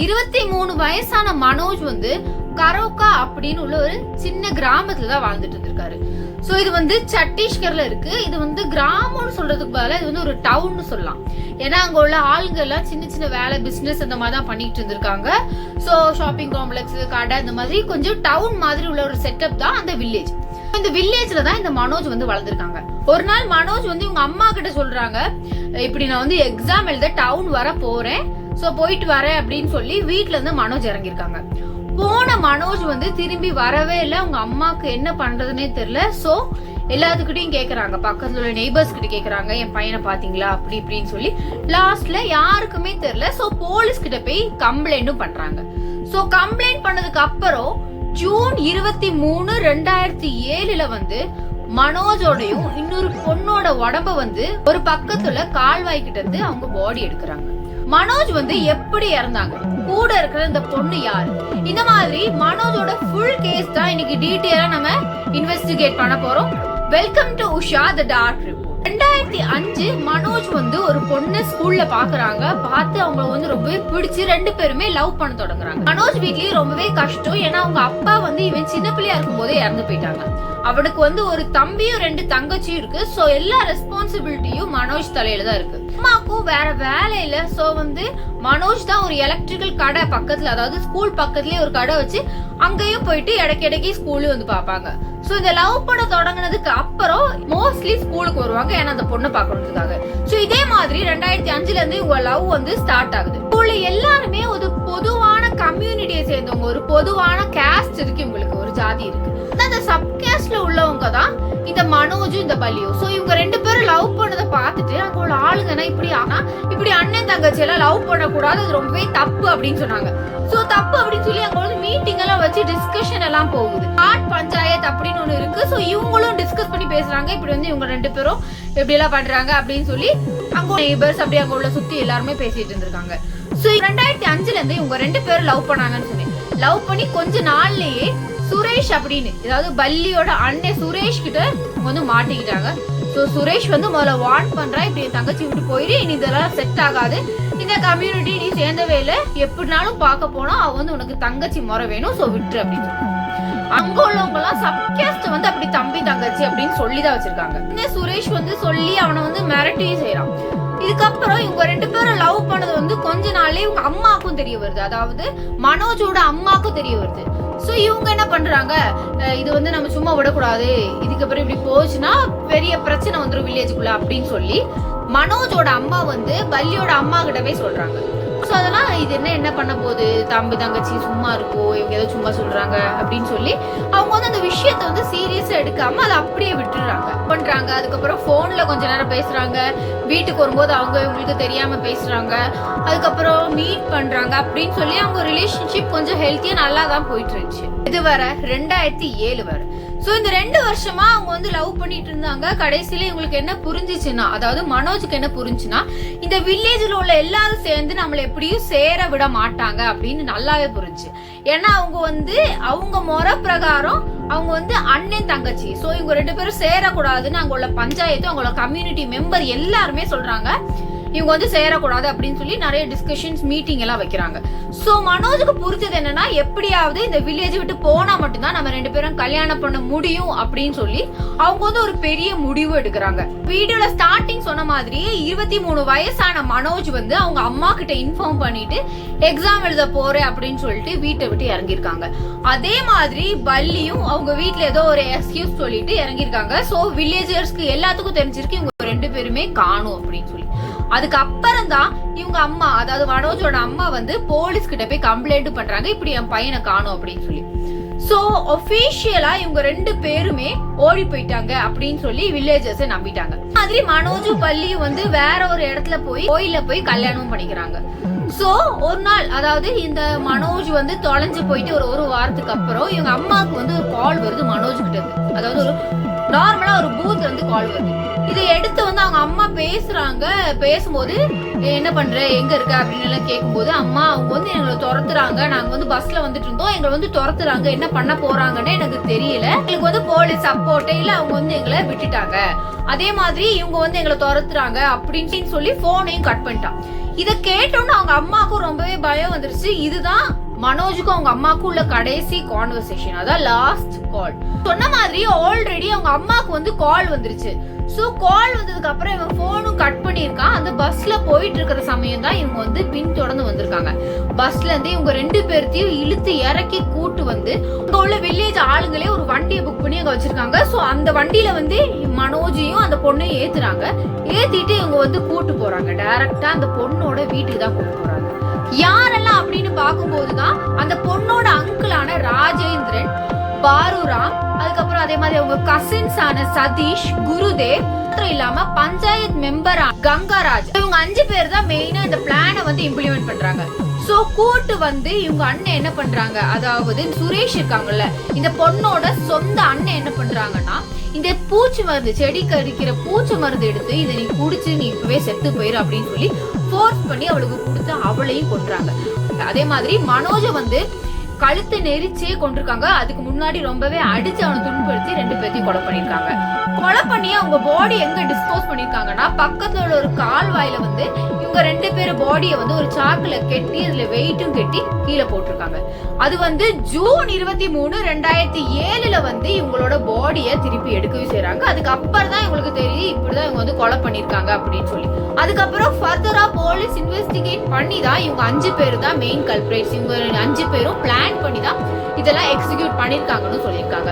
23 வயசான மனோஜ் வந்து கரோக்கா அப்படின்னு உள்ள ஒரு சின்ன கிராமத்துல தான் வாழ்ந்துட்டு இருந்திருக்காரு. சோ இது வந்து சத்தீஸ்கர்ல இருக்கு. இது வந்து கிராமம்னு சொல்றதுக்கு பதிலா இது வந்து ஒரு டவுன்னு சொல்லலாம். ஏன்னா அங்க உள்ள ஆளுங்க எல்லாம் சின்ன சின்ன வேலை பிசினஸ் அந்த மாதிரி தான் பண்ணிட்டு இருந்திருக்காங்க. சோ ஷாப்பிங் காம்ப்ளெக்ஸ் கடை இந்த மாதிரி கொஞ்சம் டவுன் மாதிரி உள்ள ஒரு செட்டப் தான் அந்த வில்லேஜ். இந்த வில்லேஜ்ல தான் இந்த மனோஜ் வந்து வளர்ந்துருக்காங்க. ஒரு நாள் மனோஜ் வந்து இவங்க அம்மா கிட்ட சொல்றாங்க, இப்படி நான் வந்து எக்ஸாம் எழுத டவுன் வர போறேன், சோ போயிட்டு வரேன் அப்படின்னு சொல்லி வீட்டுல இருந்து மனோஜ் இறங்கிருக்காங்க. போன மனோஜ் வந்து திரும்பி வரவே இல்லை. அவங்க அம்மாக்கு என்ன பண்றதுன்னே தெரியல. சோ எல்லாத்துக்கிட்டையும் கேக்குறாங்க, பக்கத்துல உள்ள நெய்பர்ஸ் கிட்ட கேக்குறாங்க, என் பையனை பாத்தீங்களா அப்படி இப்படின்னு சொல்லி. லாஸ்ட்ல யாருக்குமே தெரியல. சோ போலீஸ் கிட்ட போய் கம்ப்ளைண்டும் பண்றாங்க. சோ கம்ப்ளைண்ட் பண்ணதுக்கு அப்புறம் ஜூன் 23, 2007 வந்து மனோஜோடையும் இன்னொரு பொண்ணோட உடம்ப வந்து ஒரு பக்கத்துல கால்வாய் கிட்ட இருந்து அவங்க பாடி எடுக்கிறாங்க. மனோஜ் வந்து எப்படி இறந்தாங்க, கூட இருக்கிற இந்த பொண்ணு யாரு, இந்த மாதிரி மனோஜோட ஃபுல் கேஸ் தான் இன்னைக்கு டீடைலா நம்ம இன்வெஸ்டிகேட் பண்ண போறோம். Welcome to Usha the dark report. 2005 Manoj வந்து ஒரு பொண்ணு ஸ்கூல்ல பாக்குறாங்க. பார்த்து அவங்க வந்து ரொம்பவே பிடிச்சு 2 பேருமே லவ் பண்ண தொடங்குறாங்க. மனோஜ் வீட்லயே ரொம்பவே கஷ்டம். ஏன்னா அவங்க அப்பா வந்து இவன் சின்ன பிள்ளையா இருக்கும் போதே இறந்து போயிட்டாங்க. அவனுக்கு வந்து ஒரு தம்பியும் 2 தங்கச்சியும் இருக்கு. சோ எல்லா ரெஸ்பான்சிபிலிட்டியும் மனோஜ் தலையில தான் இருக்கு. அம்மாக்கும் வேற வேலை இல்ல. சோ வந்து மனோஜ் தான் ஒரு எலக்ட்ரிக்கல் கடை பக்கத்துல, அதாவது ஸ்கூல் பக்கத்துலயே ஒரு கடை வச்சு அங்கேயும் போயிட்டு இடைக்கிடைக்கு ஸ்கூலும் வந்து பாப்பாங்க. சோ இந்த லவ் பண்ண தொடங்கினதுக்கு அப்புறம் மோஸ்ட்லி ஸ்கூலுக்கு வருவாங்க, ஏன்னா அந்த பொண்ணை பாக்கணுன்றதுக்காக. சோ இதே மாதிரி 2005 இருந்து இவங்க லவ் வந்து ஸ்டார்ட் ஆகுது. ஸ்கூல்ல எல்லாருமே ஒரு பொதுவான கம்யூனிட்டியை சேர்ந்தவங்க, ஒரு பொதுவான கேஸ்ட் இருக்கு, இவங்களுக்கு ஒரு ஜாதி இருக்கு. அந்த சப் கேஸ்ட்ல உள்ளவங்க தான் இந்த மனோஜும் இந்த பல்லியும். சோ இவங்க 2 பேரும் லவ் பண்ணதை பார்த்துட்டு அங்க உள்ள ஆளுங்கன்னா இப்படி அண்ணன் தங்கச்சி எல்லாம் லவ் பண்ணக்கூடாது, அது ரொம்பவே தப்பு அப்படின்னு சொன்னாங்க. சோ தப்பு அப்படின்னு சொல்லி அங்க வந்து மீட்டிங் எல்லாம் வச்சு டிஸ்கஷன் எல்லாம் போகுது. ஆட் பஞ்சாயத்து அப்படின்னு ஒண்ணு இருக்கு. சோ இவங்களும் டிஸ்கஸ் பண்ணி பேசுறாங்க, இப்படி வந்து இவங்க 2 பேரும் எப்படி எல்லாம் பண்றாங்க அப்படின்னு சொல்லி அங்க நெய்பர்ஸ் அப்படி அங்க உள்ள சுத்தி எல்லாருமே பேசிட்டு இருந்திருக்காங்க. சோ 2005 இருந்து இவங்க 2 பேரும் லவ் பண்ணாங்கன்னு சொன்னேன். லவ் பண்ணி கொஞ்ச நாள்லயே சுரேஷ் அப்படின்னு, அதாவது பல்லியோட அண்ணன் சுரேஷ் கிட்ட வந்து மாட்டிக்கிட்டாங்க. சோ சுரேஷ் வந்து முதல்ல வார்ன் பண்றா, இப்படி தங்கச்சி விட்டு போயிரு, இனி இதெல்லாம் செட் ஆகாது, இந்த கம்யூனிட்டி நீ சேர்ந்தவே இல்லை, எப்படினாலும் பார்க்க போனா அவ வந்து உனக்கு தங்கச்சி முறை வேணும், சோ விட்டுரு அப்படின்னு சொன்னாங்க. அங்க உள்ளவங்க எல்லாம் சப்கேஸ்ட் வந்து அப்படி தம்பி தங்கச்சி அப்படின்னு சொல்லிதான் வச்சிருக்காங்க. சுரேஷ் வந்து சொல்லி அவனை வந்து மிரட்டியும் செய்யறான். இதுக்கப்புறம் இவங்க 2 பேரும் லவ் பண்ணது வந்து கொஞ்ச நாள்லயே இவங்க அம்மாக்கும் தெரிய வருது, அதாவது மனோஜோட அம்மாக்கும் தெரிய வருது. சோ இவங்க என்ன பண்றாங்க, இது வந்து நம்ம சும்மா விடக்கூடாது, இதுக்கப்புறம் இப்படி போச்சுன்னா பெரிய பிரச்சனை வந்துடும் வில்லேஜுக்குள்ள அப்படின்னு சொல்லி மனோஜோட அம்மா வந்து பல்லியோட அம்மா கிட்டவே சொல்றாங்க. சோ அதெல்லாம் இது என்ன பண்ண போகுது, தம்பி தங்கச்சி சும்மா இருக்கும், இவங்க ஏதோ சும்மா சொல்றாங்க அப்படின்னு சொல்லி அவங்க வந்து அந்த விஷயத்த வந்து சீரியஸா எடுக்காம அதை அப்படியே விட்டுறாங்க பண்றாங்க. அதுக்கப்புறம் போன்ல கொஞ்ச நேரம் பேசுறாங்க, வீட்டுக்கு வரும்போது அவங்க இவங்களுக்கு தெரியாம பேசுறாங்க, அதுக்கப்புறம் மீட் பண்றாங்க அப்படின்னு சொல்லி அவங்க ரிலேஷன்ஷிப் கொஞ்சம் ஹெல்த்தியா நல்லா தான் போயிட்டு இருந்துச்சு. இது வர 2007 வரை. சோ இந்த 2 வருஷமா அவங்க வந்து லவ் பண்ணிட்டு இருந்தாங்க. கடைசியில இவங்களுக்கு என்ன புரிஞ்சிச்சுன்னா, அதாவது மனோஜுக்கு என்ன புரிஞ்சுன்னா, இந்த வில்லேஜ்ல உள்ள எல்லாரும் சேர்ந்து நம்மள எப்படியும் சேர விட மாட்டாங்க அப்படின்னு நல்லாவே புரிஞ்சு. ஏன்னா அவங்க வந்து அவங்க முறை பிரகாரம் அவங்க வந்து அண்ணன் தங்கச்சி, சோ இவங்க 2 பேரும் சேரக்கூடாதுன்னு அங்க உள்ள பஞ்சாயத்து அவங்களோட கம்யூனிட்டி மெம்பர் எல்லாருமே சொல்றாங்க, இவங்க வந்து சேரக்கூடாது அப்படின்னு சொல்லி நிறைய டிஸ்கஷன்ஸ் மீட்டிங் எல்லாம் வைக்கிறாங்க. சோ மனோஜுக்கு புரிஞ்சது என்னன்னா, எப்படியாவது இந்த வில்லேஜ் விட்டு போனா மட்டும்தான் நம்ம 2 பேரும் கல்யாணம் பண்ண முடியும் அப்படின்னு சொல்லி அவங்க வந்து ஒரு பெரிய முடிவு எடுக்கிறாங்க. வீடியோல ஸ்டார்டிங் சொன்ன மாதிரி 23 வயசான மனோஜ் வந்து அவங்க அம்மா கிட்ட இன்ஃபார்ம் பண்ணிட்டு எக்ஸாம் எழுத போறேன் அப்படின்னு சொல்லிட்டு வீட்டை விட்டு இறங்கிருக்காங்க. அதே மாதிரி பல்லியும் அவங்க வீட்டுல ஏதோ ஒரு எக்ஸ்கியூஸ் சொல்லிட்டு இறங்கிருக்காங்க. சோ வில்லேஜர்ஸ்க்கு எல்லாத்துக்கும் தெரிஞ்சிருக்கு இவங்க 2 பேருமே காணும் அப்படின்னு சொல்லி. அதுக்கு அப்புறம் தான் இவங்க அம்மா, அதாவது மனோஜோட அம்மா வந்து போலீஸ் கிட்ட போய் கம்ப்ளைண்ட் பண்றாங்க, இப்படி என் பையனை காணும் அப்படின்னு சொல்லி. சோ ஒபிஷியலா இவங்க 2 பேருமே ஓடி போயிட்டாங்க அப்படின்னு சொல்லி வில்லேஜர்ஸ் நம்பிட்டாங்க. மாதிரி மனோஜும் பல்லியும் வந்து வேற ஒரு இடத்துல கோயில போய் கல்யாணம் பண்ணிக்கிறாங்க. சோ ஒரு நாள், அதாவது இந்த மனோஜ் வந்து தொலைஞ்சு போயிட்டு ஒரு வாரத்துக்கு அப்புறம் இவங்க அம்மாவுக்கு வந்து ஒரு கால் வருது மனோஜ் கிட்ட இருந்து. அதாவது ஒரு நார்மலா ஒரு பூத் வந்து கால் வருது. இதை எடுத்து வந்து அவங்க அம்மா பேசுறாங்க. பேசும்போது என்ன பண்ற, எங்க இருக்க அப்படின்னு எல்லாம் கேட்கும்போது, அம்மா அவங்க வந்து எங்களை துரத்துறாங்க, நாங்க வந்து பஸ்ல வந்துட்டு இருந்தோம், எங்களை வந்து துரத்துறாங்க, என்ன பண்ண போறாங்கன்னு எனக்கு தெரியல, எங்களுக்கு வந்து போலீஸ் சப்போர்ட்டே இல்ல, அவங்க வந்து எங்களை விட்டுட்டாங்க, அதே மாதிரி இவங்க வந்து எங்களை துரத்துறாங்க அப்படின்னு சொல்லி போனையும் கட் பண்ணிட்டான். இதை கேட்டோன்னு அவங்க அம்மாவுக்கும் ரொம்பவே பயம் வந்துருச்சு. இதுதான் மனோஜுக்கும் அவங்க அம்மாவுக்கும் உள்ள கடைசி கான்வர்சேஷன், அதான் லாஸ்ட் கால். சொன்ன மாதிரி ஆல்ரெடி அவங்க அம்மாவுக்கு வந்து கால் வந்துருச்சு. சோ கால் வந்ததுக்கு அப்புறம் இவன் போனும் கட் பண்ணிருக்கான். அந்த பஸ்ல போயிட்டு இருக்கிற சமயம் தான் இவங்க வந்து பின் தொடர்ந்து வந்திருக்காங்க. பஸ்ல இருந்து இவங்க 2 பேர்த்தையும் இழுத்து இறக்கி கூட்டு வந்து அங்க உள்ள வில்லேஜ் ஆளுங்களே ஒரு வண்டியை புக் பண்ணி அங்க வச்சிருக்காங்க. சோ அந்த வண்டியில வந்து மனோஜையும் அந்த பொண்ணையும் ஏத்துறாங்க. ஏத்திட்டு இவங்க வந்து கூட்டு போறாங்க. டைரக்டா அந்த பொண்ணோட வீட்டுக்கு தான் கூட்டு போறாங்க. யாரெல்லாம் அப்படின்னு பார்க்கும்போதுதான் அந்த பொண்ணோட அங்கிளான ராஜேந்திரன், பாருராம், அதுக்கப்புறம் அதே மாதிரி அவங்க கசின்ஸ் ஆன சதீஷ், குருதேவ், இல்லாம பஞ்சாயத்து மெம்பர் கங்காராஜ், இவங்க 5 பேர் தான் மெயினா இந்த பிளானை வந்து இம்ப்ளிமெண்ட் பண்றாங்க. சோ கூட்டு வந்து இவங்க அண்ணன் என்ன பண்றாங்க, அதாவது சுரேஷ் இருக்காங்கல்ல, இந்த பொண்ணோட சொந்த அண்ணன் என்ன பண்றாங்கன்னா, இந்த பூச்சி மருந்து, செடிக்கு அடிக்கிற பூச்சி மருந்து எடுத்து இதை நீ குடிச்சு நீ இப்பவே செத்து போயிரு அப்படின்னு சொல்லி ஃபோர்ஸ் பண்ணி அவளுக்கு கொடுத்து அவளையும் கொன்றாங்க. அதே மாதிரி மனோஜ வந்து கழுத்து நெரிச்சே கொண்டிருக்காங்க. அதுக்கு முன்னாடி ரொம்பவே அடிச்சு அவனை துன்புறுத்தி 2 பேர்த்தையும் கொலை பண்ணிருக்காங்க. கொலை பண்ணி அவங்க பாடி எங்க டிஸ்போஸ் பண்ணிருக்காங்கன்னா, பக்கத்துல உள்ள ஒரு கால்வாயில வந்து இவங்க 2 பேரும் பாடியை வந்து ஒரு சாக்குல கெட்டி அதுல வெயிட்டும் கெட்டி கீழே போட்டிருக்காங்க. அது வந்து ஜூன் 23, 2007 வந்து இவங்களோட பாடியை திருப்பி எடுக்கவே செய்யறாங்க. அதுக்கப்புறம் தான் இவங்களுக்கு தெரியுது இப்படிதான் இவங்க வந்து கொலை பண்ணிருக்காங்க அப்படின்னு சொல்லி. அதுக்கப்புறம் ஃபர்தரா போலீஸ் இன்வெஸ்டிகேட் பண்ணி தான் இவங்க 5 பேர் தான் மெயின் கல்பிரேட்ஸ். இவங்க 5 பேரும் பிளான் பண்ணி தான் இதெல்லாம் எக்ஸிக்யூட் பண்ணிருக்காங்கன்னு சொல்லியிருக்காங்க.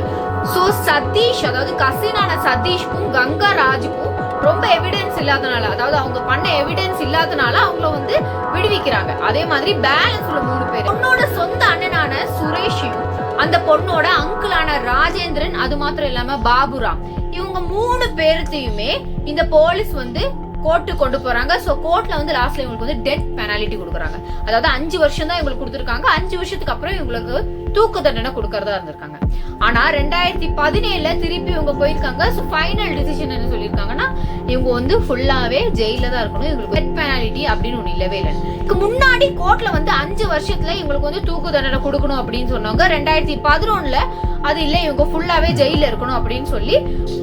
சோ சதீஷ், அதாவது கசினான சதீஷ்க்கும் கங்காராஜுக்கும் ரொம்ப எவிடன்ஸ் இல்லாதனால, அதாவது அவங்க பண்ண எவிடன்ஸ் இல்லாதனால அவங்கள வந்து விடுவிக்கிறாங்க. அதே மாதிரி பேலன்ஸ் உள்ள 3 பேர், பொண்ணோட சொந்த அண்ணனான சுரேஷையும் அந்த பொண்ணோட அங்கிளான ராஜேந்திரன், அது மாத்திரம் இல்லாம பாபுராம், இவங்க 3 பேர்த்தையுமே இந்த போலீஸ் வந்து கோர்ட்டு கொண்டு போறாங்க. சோ கோர்ட்ல வந்து லாஸ்ட்ல இவங்களுக்கு வந்து டெத் பெனாலிட்டி கொடுக்குறாங்க. அதாவது 5 வருஷம் தான் இவங்களுக்கு கொடுத்துருக்காங்க. 5 வருஷத்துக்கு அப்புறம் இவங்களுக்கு தூக்கு தண்டனை கொடுக்கறதா இருந்திருக்காங்க. ஆனா 2017 திருப்பி இவங்க போயிருக்காங்க. சோ ஃபைனல் டிசிஷன் என்ன சொல்லிருக்காங்கன்னா, இவங்க வந்து ஃபுல்லாவே ஜெயில தான் இருக்கணும், இவங்களுக்கு டெத் பெனாலிட்டி அப்படின்னு ஒண்ணு இல்லவே இல்லை. இதுக்கு முன்னாடி கோர்ட்ல வந்து 5 வருஷத்துல இவங்களுக்கு வந்து தூக்கு தண்டனை கொடுக்கணும் அப்படின்னு சொன்னாங்க. 2011 அது இல்ல, இவங்க ஃபுல்லாவே ஜெயில இருக்கணும் அப்படின்னு சொல்லி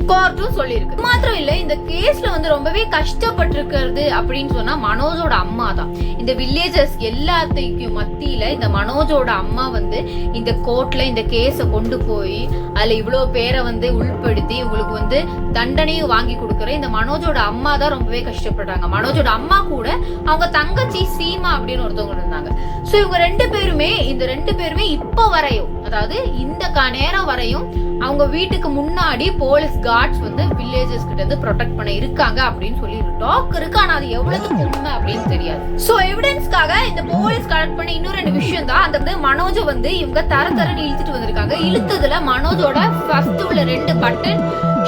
கோர்ட்டும் சொல்லியிருக்கு. மாத்திரம் இல்ல, இந்த கேஸ்ல வந்து ரொம்பவே கஷ்டப்பட்டிருக்கிறது அப்படின்னு சொன்னா மனோஜோட அம்மா தான். இந்த வில்லேஜர்ஸ் எல்லாத்தையும் மத்தியில இந்த மனோஜோட அம்மா வந்து இந்த கோர்ட்ல இந்த கேஸ கொண்டு போய் அதுல இவ்வளவு பேரை வந்து உள்படுத்தி இவங்களுக்கு வந்து தண்டனையும் வாங்கி கொடுக்கற இந்த மனோஜோட அம்மா தான் ரொம்பவே கஷ்டப்படுறாங்க. மனோஜோட அம்மா கூட அவங்க தங்கச்சி சீமா அப்படின்னு ஒருத்தவங்க இருந்தாங்க. சோ இவங்க 2 பேருமே, இந்த 2 பேருமே இப்ப வரையும், அதாவது இந்த நேரம் வரையும் அவங்க வீட்டுக்கு முன்னாடி போலீஸ் கார்ட்ஸ் வந்து வில்லேஜர்ஸ் கிட்ட இருந்து ப்ரொடெக்ட் பண்ண இருக்காங்க அப்படின்னு சொல்லி டாக் இருக்கு. ஆனா அது எவ்வளவு உண்மை அப்படின்னு தெரியாது. சோ எவிடன்ஸ்க்காக இந்த போலீஸ் கலெக்ட் பண்ண இன்னொரு 2 விஷயம் தான். அந்த மனோஜ வந்து இவங்க தரன்னு இழுத்துட்டு வந்திருக்காங்க. இழுத்ததுல மனோஜோட ஃபர்ஸ்ட் உள்ள 2 பட்டன்,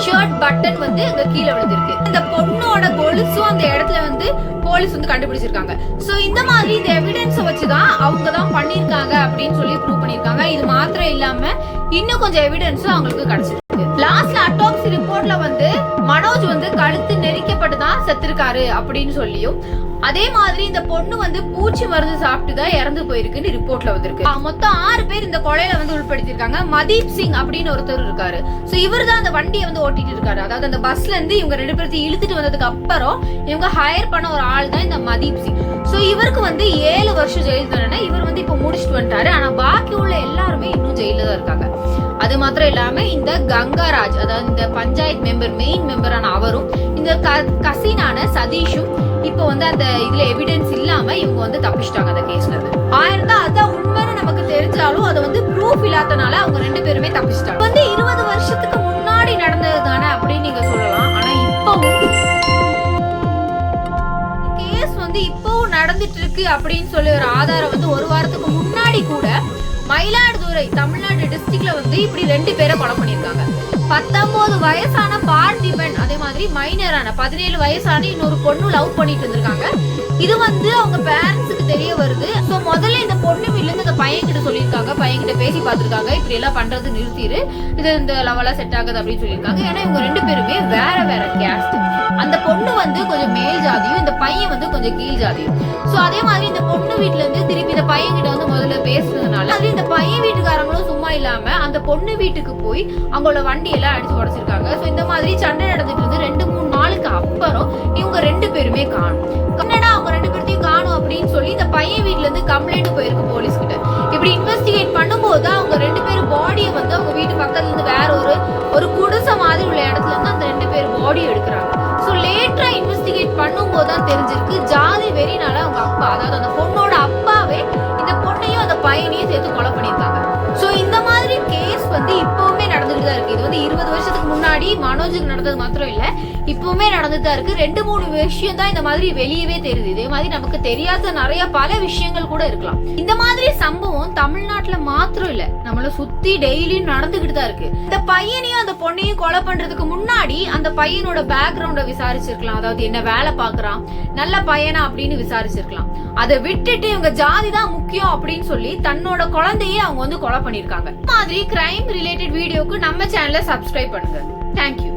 ஷர்ட் பட்டன் வந்து அங்க கீழே விழுந்திருக்கு. இந்த பொண்ணோட கொலுசும் அந்த இடத்துல வந்து போலீஸ் வந்து கண்டுபிடிச்சிருக்காங்க. சோ இந்த மாதிரி இந்த எவிடன்ஸ வச்சுதான் அவங்க தான் பண்ணிருக்காங்க அப்படின்னு சொல்லி ப்ரூவ் பண்ணிருக்காங்க. இது மாத்திரம் இல்லாம இன்னும் கொஞ்சம் எவிடன்ஸ் அவங்களுக்கு கிடைச்சிருக்கு. லாஸ்ட்ல அட்டாப்சி ரிப்போர்ட்ல வந்து மனோஜ் வந்து கழுத்து நெரிக்கப்பட்டு தான் செத்துருக்காரு அப்படின்னு சொல்லியும், அதே மாதிரி இந்த பொண்ணு வந்து பூச்சி மருந்து சாப்பிட்டு தான் இறந்து போயிருக்குன்னு ரிப்போர்ட்ல வந்திருக்கு. மொத்தம் 6 பேர் இந்த கொலையில வந்து உள்படுத்திருக்காங்க. மதீப் சிங் அப்படின்னு ஒருத்தர் இருக்காரு. சோ இவர் தான் அந்த வண்டியை வந்து ஓட்டிட்டு இருக்காரு. அதாவது அந்த பஸ்ல இருந்து இவங்க 2 பேர்த்தையும் இழுத்துட்டு வந்ததுக்கு அப்புறம் இவங்க ஹையர் பண்ண ஒரு ஆள் தான் இந்த மதீப் சிங். சோ இவருக்கு வந்து 7 வருஷம் ஜெயில் தண்டனை. இவர் வந்து இப்ப முடிச்சுட்டு வந்துட்டாரு. ஆனா பாக்கி உள்ள எல்லாருமே இன்னும் ஜெயில தான் இருக்காங்க. அது மாத்திரம் இல்லாம இந்த கங்காராஜ், அதாவது இந்த பஞ்சாயத்து மெம்பர், மெயின் மெம்பரான அவரும், இந்த கசினான சதீஷும் இப்ப வந்து அந்த இதுல எவிடன்ஸ் இல்லாம இவங்க வந்து தப்பிச்சிட்டாங்க அந்த கேஸ்ல இருந்து. அதான் உண்மைன்னு நமக்கு தெரிஞ்சாலும் அதை வந்து ப்ரூஃப் இல்லாதனால அவங்க 2 பேருமே தப்பிச்சிட்டாங்க. வந்து 20 வருஷத்துக்கு முன்னாடி நடந்தது தானே அப்படின்னு நீங்க சொல்லலாம். ஆனா இப்பவும் கேஸ் வந்து இப்பவும் நடந்துட்டு இருக்கு அப்படின்னு சொல்லி ஒரு ஆதாரம் வந்து 1 வாரத்துக்கு முன்னாடி கூட மயிலாடுதுறை தமிழ்நாடு டிஸ்ட்ரிக்ட்ல வந்து இப்படி 2 பேரை கொலை பண்ணிருக்காங்க. 19 வயசான பார்த்திபன், அதே மாதிரி மைனரான 17 வயசான இன்னொரு பொண்ணு லவ் பண்ணிட்டு இருந்திருக்காங்க. இது வந்து அவங்க பேரண்ட்ஸுக்கு தெரிய வருது. சோ முதல்ல இந்த பொண்ணு வீட்டுல இந்த பையன் கிட்ட சொல்லியிருக்காங்க, பையன் கிட்ட பேசி பார்த்திருக்காங்க, இப்படி எல்லாம் பண்றது நிறுத்திரு, இது இந்த லெவலா செட் ஆகுது அப்படின்னு சொல்லியிருக்காங்க. ஏன்னா இவங்க 2 பேருமே வேற வேற கேஸ்ட். அந்த பொண்ணு வந்து கொஞ்சம் மேல் ஜாதியும் இந்த பையன் வந்து கொஞ்சம் கீழ் ஜாதியும். சோ அதே மாதிரி இந்த பொண்ணு வீட்டுல இருந்து திருப்பி இந்த பையன் கிட்ட வந்து முதல்ல பேசுனதுனால அது இந்த பையன் வீட்டுக்காரங்களும் சும்மா இல்லாம அந்த பொண்ணு வீட்டுக்கு போய் அவங்களோட வண்டியெல்லாம் அடிச்சு உடைச்சிருக்காங்க. சோ இந்த மாதிரி சண்டை நடந்துட்டு இருந்து 2-3 நாளுக்கு அப்புறம் இவங்க 2 பேருமே காணும். என்னடா அவங்க 2 பேர்த்தையும் காணும் அப்படின்னு சொல்லி இந்த பையன் வீட்டுல இருந்து கம்ப்ளைண்ட் போயிருக்கு போலீஸ் கிட்ட. இப்படி இன்வெஸ்டிகேட் பண்ணும்போது அவங்க 2 பேரும் பாடியை வந்து அவங்க வீட்டு பக்கத்துல இருந்து வேற ஒரு குடிசை மாதிரி உள்ள இடத்துல இருந்து அந்த 2 பேர் பாடி எடுக்கிறாங்க. சோ லேட்டரா இன்வெஸ்டிகேட் பண்ணும்போது தான் தெரிஞ்சிருக்கு ஜாதி வெறினால அவங்க அப்பா, அதாவது அந்த பொண்ணோட அப்பாவே இந்த பொண்ணையும் அந்த பையனையும் சேர்த்து கொலை பண்ணியிருக்காங்க. சோ இந்த மாதிரி கேஸ் வந்து இப்பவுமே நடந்துட்டு தான் இருக்கு. இது வந்து 20 வருஷத்துக்கு முன்னாடி மனோஜுக்கு நடந்தது மாத்திரம் இல்ல, இப்பவுமே நடந்துட்டு தான் இருக்கு. 2-3 விஷயம் தான் இந்த மாதிரி வெளியவே தெரியுது. இதே மாதிரி நமக்கு தெரியாத நிறைய பல விஷயங்கள் கூட இருக்கலாம். இந்த மாதிரி சம்பவம் தமிழ்நாட்டுல மாத்திரம் இல்ல, நம்மள சுத்தி டெய்லியும் நடந்துகிட்டு தான் இருக்கு. இந்த பையனையும் அந்த பொண்ணையும் கொலை பண்றதுக்கு முன்னாடி அந்த பையனோட பேக்ரவுண்ட விசாரிச்சிருக்கலாம். அதாவது என்ன வேலை பாக்குறான், நல்ல பையனா அப்படின்னு விசாரிச்சிருக்கலாம். அதை விட்டுட்டு இவங்க ஜாதி தான் முக்கியம் அப்படின்னு சொல்லி தன்னோட குழந்தையே அவங்க வந்து கொலை பண்ணிருக்காங்க. மாதிரி கிரைம் ரிலேட்டட் வீடியோக்கு நம்ம சேனலை சப்ஸ்கிரைப் பண்ணுங்க. தேங்க்யூ.